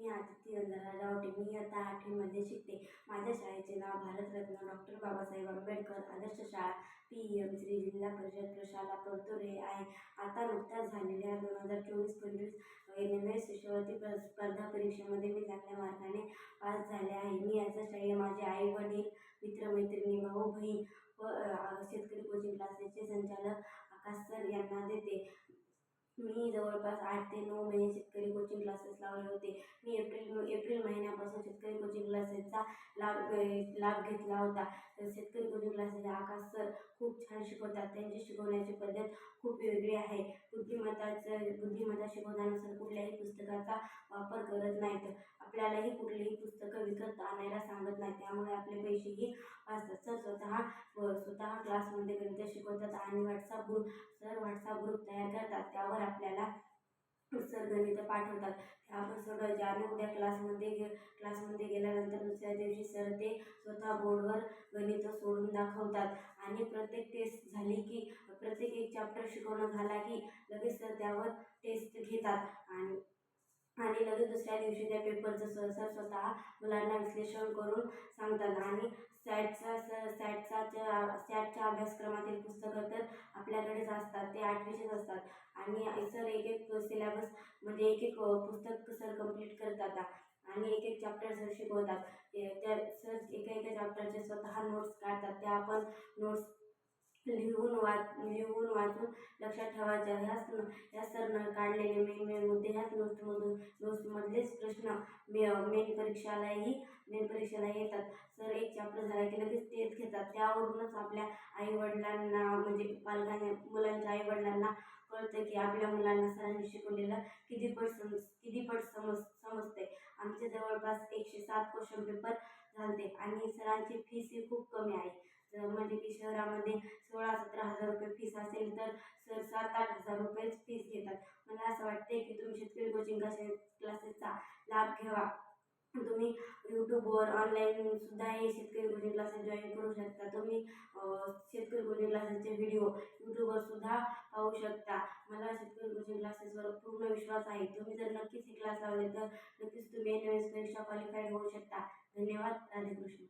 मी आदिती नंदलाल रावटे. मी इयत्ता 8वीमध्ये शिकते. माझ्या शाळेचे नाव भारतरत्न डॉक्टर बाबासाहेब आंबेडकर आदर्श शाळा PM श्री जिल्हा परिषद प्रशाला परतूर हे आहे. आता नुकत्याच झालेल्या 2024-25 NMS शिष्यवृत्ती स्पर्धा परीक्षेमध्ये मी चांगल्या मार्काने पास झाले आहे. मी याचा श्रेय माझे आई वडील, मित्रमैत्रिणी, भाऊ बहीण व शेतकरी कोचिंग क्लासेसचे संचालक आकाश सर यांना देते. मी जवळपास 8 ते 9 महिने शेतकरी कोचिंग क्लासेस लावले होते. मी एप्रिल महिन्यापासून शेतकरी कोचिंग क्लासेसचा लाभ घेतला होता. शेतकरी कोचिंग क्लासेस आकाश सर खूप छान शिकवतात. त्यांची शिकवण्याची पद्धत खूप वेगळी आहे. बुद्धिमत्ता शिकवताना सर कुठल्याही पुस्तकाचा वापर करत नाहीत. आपल्यालाही कुठलीही पुस्तकं विकत आणायला सांगत नाही. त्यामुळे आपले पैसेही वाचतात. सर स्वतः क्लासमध्ये गणित शिकवतात आणि व्हॉट्सअप ग्रुप तयार करतात. त्यावर आपल्याला सर गणित पाठवतात. ते आपण सोडवायचे आणि उद्या क्लासमध्ये गेल्यानंतर दुसऱ्या दिवशी सर ते स्वतः बोर्डवर गणित सोडून दाखवतात. आणि प्रत्येक टेस्ट झाली की प्रत्येक एक चॅप्टर शिकवणं झाला की लगेच सर त्यावर टेस्ट घेतात आणि लगेच दुसऱ्या दिवशी त्या पेपरचं सर स्वतः मुलांना विश्लेषण करून सांगतात. आणि सॅटच्या अभ्यासक्रमातील पुस्तकं तर आपल्याकडेच असतात. ते 8वीचेच असतात. आणि सर एक सिलेबस म्हणजे एक पुस्तक सर कंप्लीट करतात आणि एक चॅप्टर सर शिकवतात. त्या सर एका चॅप्टरचे स्वतः नोट्स काढतात. त्या आपण नोट्स लिहून वाचून लक्षात ठेवायच्या. ह्या सरनं काढलेले मेन मुद्दे ह्याच नोट्समधलेच प्रश्न मेन परीक्षेला येतात. सर एक चॅप्टर झाला की लगेच तेच घेतात. त्यावरूनच आपल्या आईवडिलांना म्हणजे मुलांच्या आईवडिलांना कळतं की आपल्या मुलांना सरांनी शिकवलेलं कितीपट समजते. आमचे जवळपास 107 क्वेश्चन पेपर झालते आणि सरांची फीसही खूप कमी आहे. म्हणजे की शहरामध्ये 16-17 हजार रुपये फीस असेल तर सर 7-8 हजार रुपयेच फीस घेतात. मला असं वाटते की तुम्ही शेतकरी कोचिंग क्लासेसचा लाभ घ्यावा. तुम्ही यूट्यूबवर ऑनलाईन सुद्धा हे शेतकरी कोचिंग क्लासेस जॉईन करू शकता. तुम्ही शेतकरी कोचिंग क्लासेसचे व्हिडिओ यूट्यूबवर सुद्धा पाहू शकता. मला शेतकरी कोचिंग क्लासेसवर पूर्ण विश्वास आहे. तुम्ही जर नक्कीच हे क्लास लावले तर नक्कीच तुम्ही NMS परीक्षा क्वालिफाईड होऊ शकता. धन्यवाद. राधेकृष्ण.